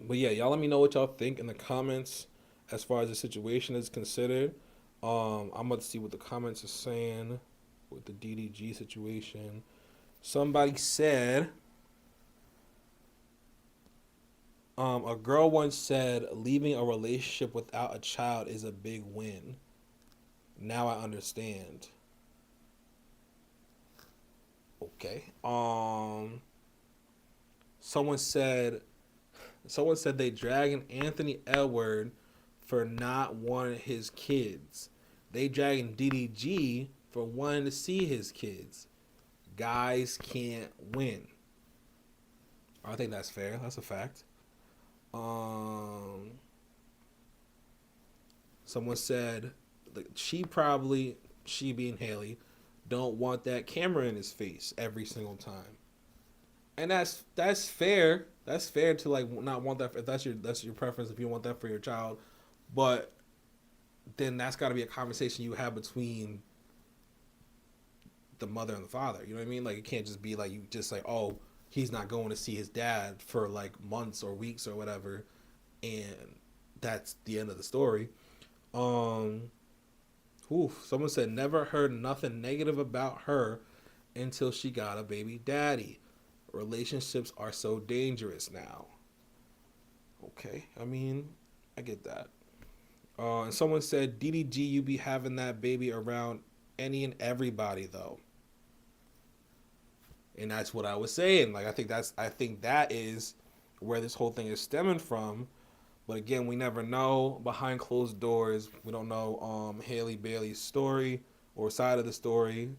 But yeah, y'all let me know what y'all think in the comments as far as the situation is considered. I'm about to see what the comments are saying with the DDG situation. Somebody said, a girl once said, leaving a relationship without a child is a big win. Now I understand. Okay. Someone said they dragging Anthony Edward for not wanting his kids. They dragging DDG for wanting to see his kids. Guys can't win. I think that's fair. That's a fact. Someone said she being Haley, don't want that camera in his face every single time. And that's fair. That's fair to like not want that. If that's your preference, if you want that for your child, but then that's got to be a conversation you have between the mother and the father. You know what I mean? Like, it can't just be like you just like, oh, he's not going to see his dad for like months or weeks or whatever, and that's the end of the story. Someone said never heard nothing negative about her until she got a baby daddy. Relationships are so dangerous now. Okay, I mean, I get that. And someone said, DDG, you be having that baby around any and everybody though. And that's what I was saying. Like, I think that is where this whole thing is stemming from. But again, we never know behind closed doors. We don't know Haley Bailey's story or side of the story.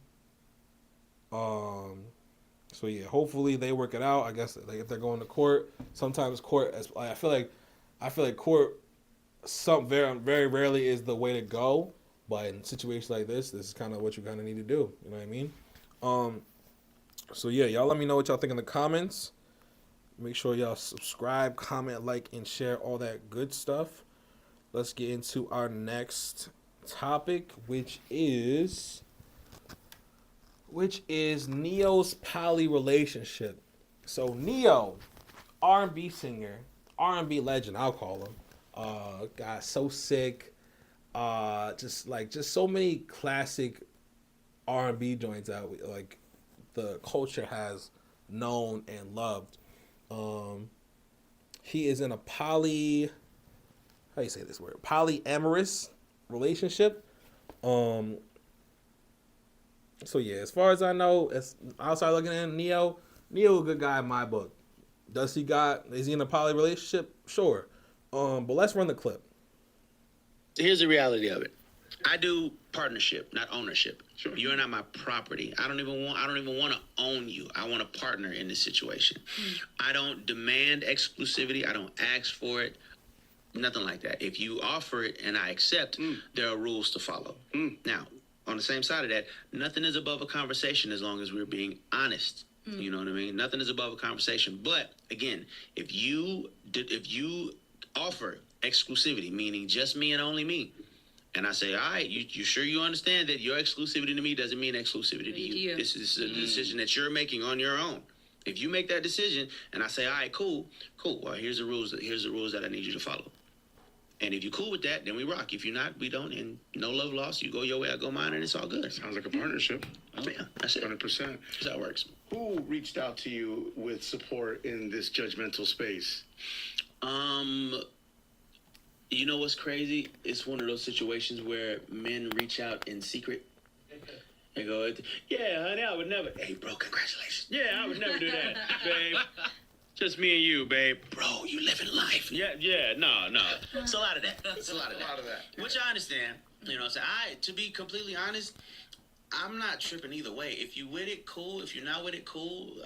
So yeah, hopefully they work it out. I guess like if they're going to court, sometimes court, I feel like court, very very rarely is the way to go. But in situations like this is kind of what you kind of need to do. You know what I mean? So yeah, y'all let me know what y'all think in the comments. Make sure y'all subscribe, comment, like, and share all that good stuff. Let's get into our next topic, which is Neo's poly relationship. So Neo, R&B singer, R&B legend, I'll call him. Got so sick. Just so many classic R&B joints that like the culture has known and loved. He is in a polyamorous relationship. So yeah, as far as I know, it's outside looking in, Neo a good guy in my book. Is he in a poly relationship? Sure. But let's run the clip. Here's the reality of it. I do partnership, not ownership. Sure. You're not my property. I don't even want to own you. I want a partner in this situation. I don't demand exclusivity. I don't ask for it. Nothing like that. If you offer it and I accept, there are rules to follow. Now, on the same side of that, nothing is above a conversation as long as we're being honest. You know what I mean? Nothing is above a conversation. But again, if you offer exclusivity, meaning just me and only me, and I say, all right, you sure you understand that your exclusivity to me doesn't mean exclusivity to you? This is a decision that you're making on your own. If you make that decision and I say, all right, cool. Well, here's the rules that I need you to follow. And if you're cool with that, then we rock. If you're not, we don't. And no love lost. You go your way, I go mine, and it's all good. Sounds like a partnership. Yeah, that's it. 100%. That's how it works. Who reached out to you with support in this judgmental space? You know what's crazy? It's one of those situations where men reach out in secret. They go, yeah, honey, I would never. Hey, bro, congratulations. Yeah, I would never do that, babe. Just me and you, babe. Bro, you living life. Yeah, no. It's a lot of that. Which I understand. You know what I'm saying? To be completely honest, I'm not tripping either way. If you with it, cool. If you're not with it, cool.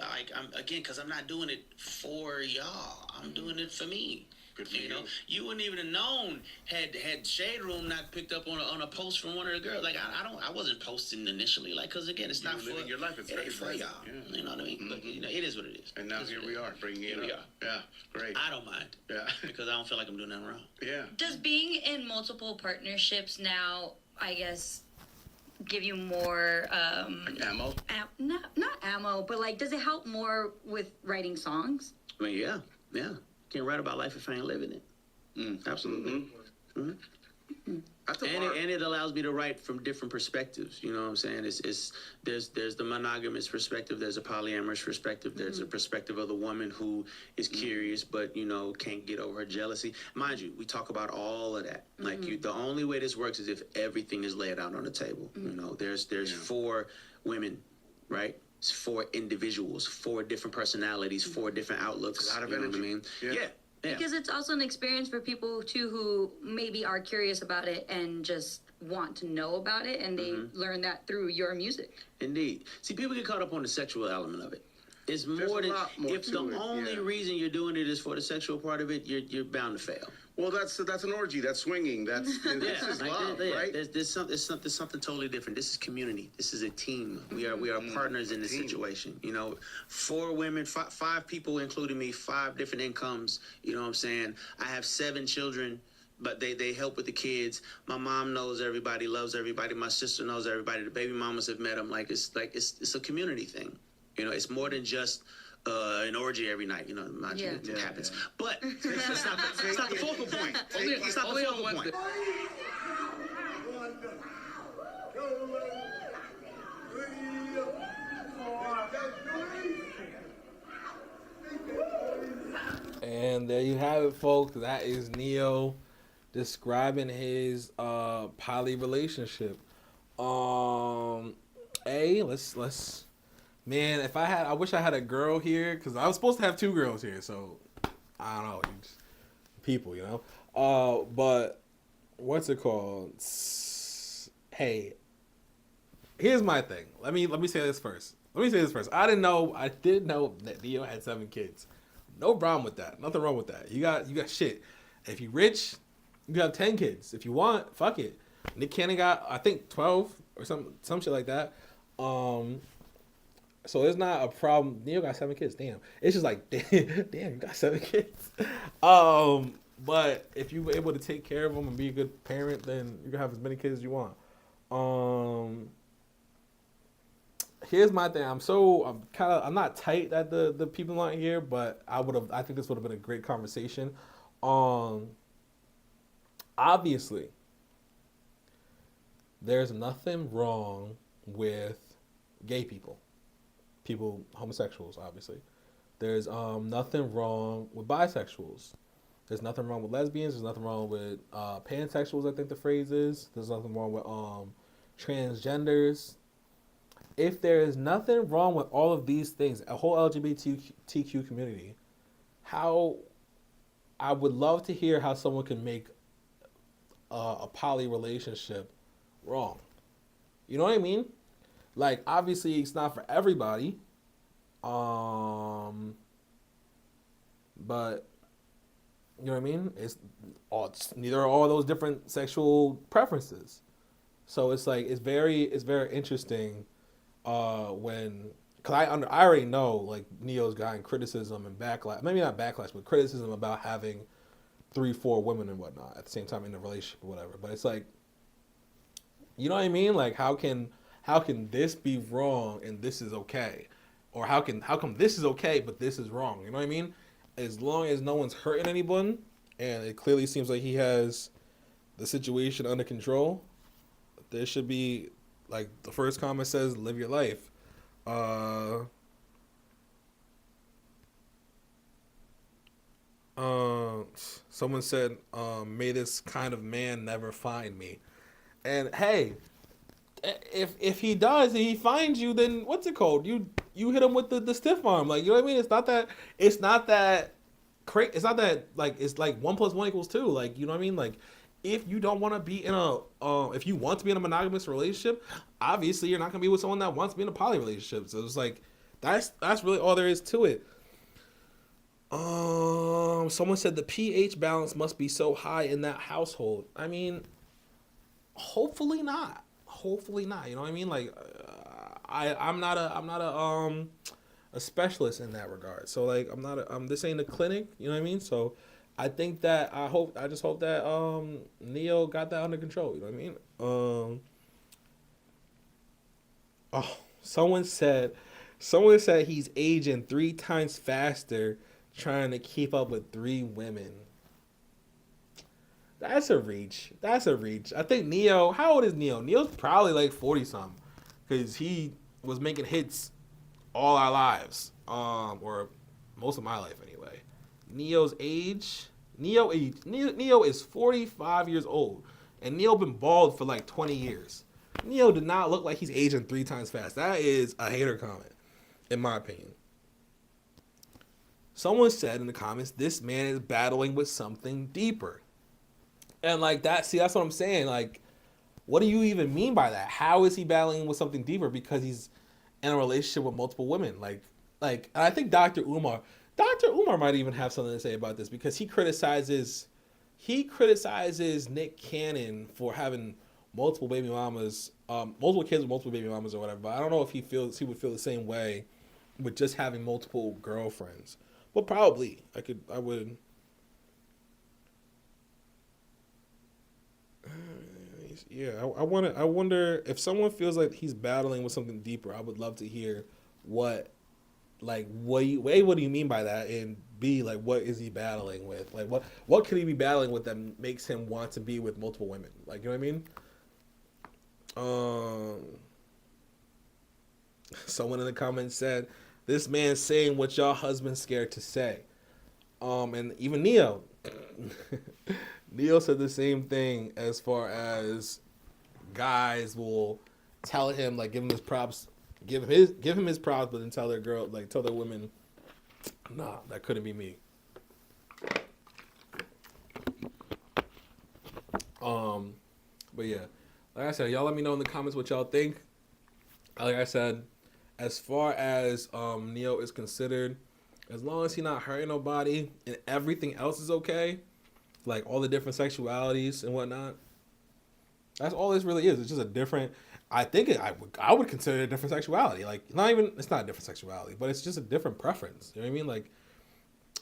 Because I'm not doing it for y'all. I'm doing it for me. Good for you know, you wouldn't even have known had Shade Room not picked up on a post from one of the girls. Like I wasn't posting initially. Like because again, it's not for your life. It's it for y'all. Yeah. You know what I mean? But you know, it is what it is. And now here we are, bringing it up. Yeah, great. I don't mind. Yeah, because I don't feel like I'm doing nothing wrong. Yeah. Does being in multiple partnerships now, I guess, give you more like ammo? Not ammo, but like, does it help more with writing songs? I mean, yeah. Can't write about life if I ain't living it. Absolutely. And it allows me to write from different perspectives. You know what I'm saying? There's the monogamous perspective. There's a polyamorous perspective. There's a perspective of the woman who is curious but can't get over her jealousy. Mind you, we talk about all of that. Like the only way this works is if everything is laid out on the table. You know, there's 4 women, right? 4 individuals, 4 different personalities, 4 different outlooks. A lot of energy. Know what I mean? Yeah. Because it's also an experience for people too who maybe are curious about it and just want to know about it, and they learn that through your music. Indeed. See, people get caught up on the sexual element of it. It's more than if the only reason you're doing it is for the sexual part of it, you're bound to fail. Well, that's an orgy. That's swinging. This is love, right? There's something totally different. This is community. This is a team. We are partners in this situation. 4 women, 5 people, including me, 5 different incomes. You know what I'm saying? I have 7 children, but they help with the kids. My mom knows everybody, loves everybody. My sister knows everybody. The baby mamas have met them. It's a community thing. It's more than just an orgy every night. It happens. Yeah. But it's not the focal point. It's not the focal point. And there you have it, folks. That is Neo describing his poly relationship. Let's. Man, I wish I had a girl here because I was supposed to have 2 girls here. So I don't know, people, But what's it called? Hey, here's my thing. Let me say this first. I didn't know that Neo had 7 kids. No problem with that. Nothing wrong with that. You got shit. If you rich, you have 10 kids. If you want, fuck it. Nick Cannon got, I think, 12 or some shit like that. So it's not a problem. Neo got 7 kids. Damn. It's just like, damn, you got 7 kids. But if you were able to take care of them and be a good parent, then you can have as many kids as you want. Here's my thing. I'm not tight that the people aren't here, but I think this would have been a great conversation. Obviously, there's nothing wrong with gay people. Homosexuals, obviously. There's nothing wrong with bisexuals. There's nothing wrong with lesbians. There's nothing wrong with pansexuals, I think the phrase is. There's nothing wrong with transgenders. if there is nothing wrong with all of these things, a whole LGBTQ community, how I would love to hear how someone can make a poly relationship wrong. You know what I mean? Like, obviously, it's not for everybody. But you know what I mean? It's neither are all those different sexual preferences. So it's like it's very interesting when, because I already know like Neo's gotten criticism and backlash, maybe not backlash, but criticism about having 3-4 women and whatnot at the same time in a relationship or whatever. But it's like, you know what I mean? Like how can this be wrong and this is okay? Or how come this is okay but this is wrong? You know what I mean? As long as no one's hurting anyone, and it clearly seems like he has the situation under control, there should be, like the first comment says, live your life. Someone said, may this kind of man never find me. And hey, if he does and he finds you, then what's it called? You hit him with the stiff arm. Like, you know what I mean? It's not that like it's like 1 + 1 = 2. Like, you know what I mean? Like, if you don't want to be in if you want to be in a monogamous relationship, obviously you're not gonna be with someone that wants to be in a poly relationship. So it's like that's really all there is to it. Someone said the pH balance must be so high in that household. I mean, hopefully not. Hopefully not. You know what I mean? Like, I'm not a specialist in that regard. So like, this ain't a clinic. You know what I mean? So I think that I just hope that Neo got that under control. You know what I mean? Someone said he's aging 3 times faster trying to keep up with 3 women. That's a reach. I think Neo, how old is Neo? Neo's probably like 40-something. Because he was making hits all our lives. Or most of my life anyway. Neo is 45 years old. And Neo been bald for like 20 years. Neo did not look like he's aging 3 times fast. That is a hater comment, in my opinion. Someone said in the comments, this man is battling with something deeper. And like that, see, that's what I'm saying. Like, what do you even mean by that? How is he battling with something deeper? Because he's in a relationship with multiple women. Like, and I think Dr. Umar might even have something to say about this, because he criticizes Nick Cannon for having multiple baby mamas, multiple kids with multiple baby mamas or whatever. But I don't know if he would feel the same way with just having multiple girlfriends. Well, probably. I would. Yeah, I wonder if someone feels like he's battling with something deeper. I would love to hear what do you mean by that? And B, like, what is he battling with? Like, what could he be battling with that makes him want to be with multiple women? Like, you know what I mean? Someone in the comments said, this man's saying what y'all husband's scared to say. And even Neo. Neo said the same thing, as far as guys will tell him, like, give him his props, but then tell their women, nah, that couldn't be me. But yeah, like I said, y'all let me know in the comments what y'all think. Like I said, as far as Neo is considered, as long as he's not hurting nobody and everything else is okay, like all the different sexualities and whatnot, that's all this really is. It's just a different, I would consider it a different sexuality. Like, it's not a different sexuality, but it's just a different preference. You know what I mean? Like,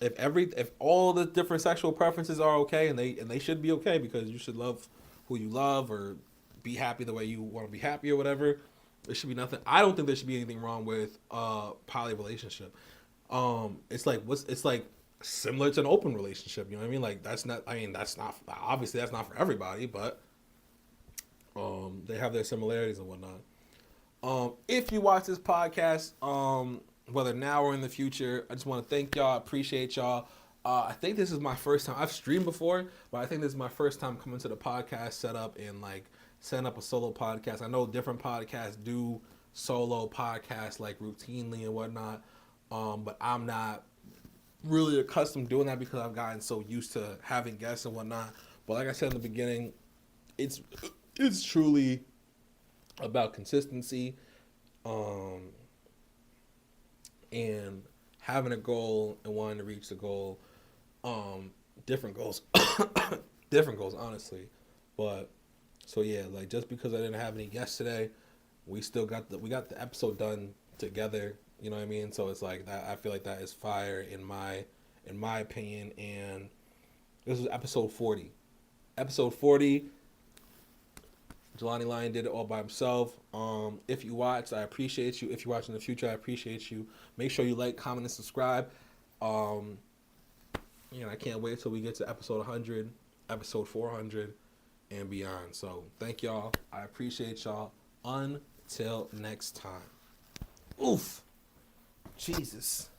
if all the different sexual preferences are okay, and they should be okay, because you should love who you love or be happy the way you want to be happy or whatever, there should be nothing. I don't think there should be anything wrong with a poly relationship. It's like similar to an open relationship. You know what I mean? Like, that's not obviously that's not for everybody, but they have their similarities and whatnot. If you watch this podcast, whether now or in the future, I just want to thank y'all. Appreciate y'all. I think this is my first time. I've streamed before, but I think this is my first time coming to the podcast setup and like setting up a solo podcast. I know different podcasts do solo podcasts like routinely and whatnot. But I'm not really accustomed to doing that because I've gotten so used to having guests and whatnot. But like I said in the beginning, it's truly about consistency, and having a goal and wanting to reach the goal. Different goals, honestly. But so yeah, like just because I didn't have any guests today, we still got the episode done together. You know what I mean? So it's like that. I feel like that is fire in my opinion. And this was episode 40. Episode 40. Jelani Lion did it all by himself. If you watched, I appreciate you. If you watch in the future, I appreciate you. Make sure you like, comment, and subscribe. I can't wait till we get to episode 100, episode 400, and beyond. So thank y'all. I appreciate y'all. Until next time. Oof. Jesus.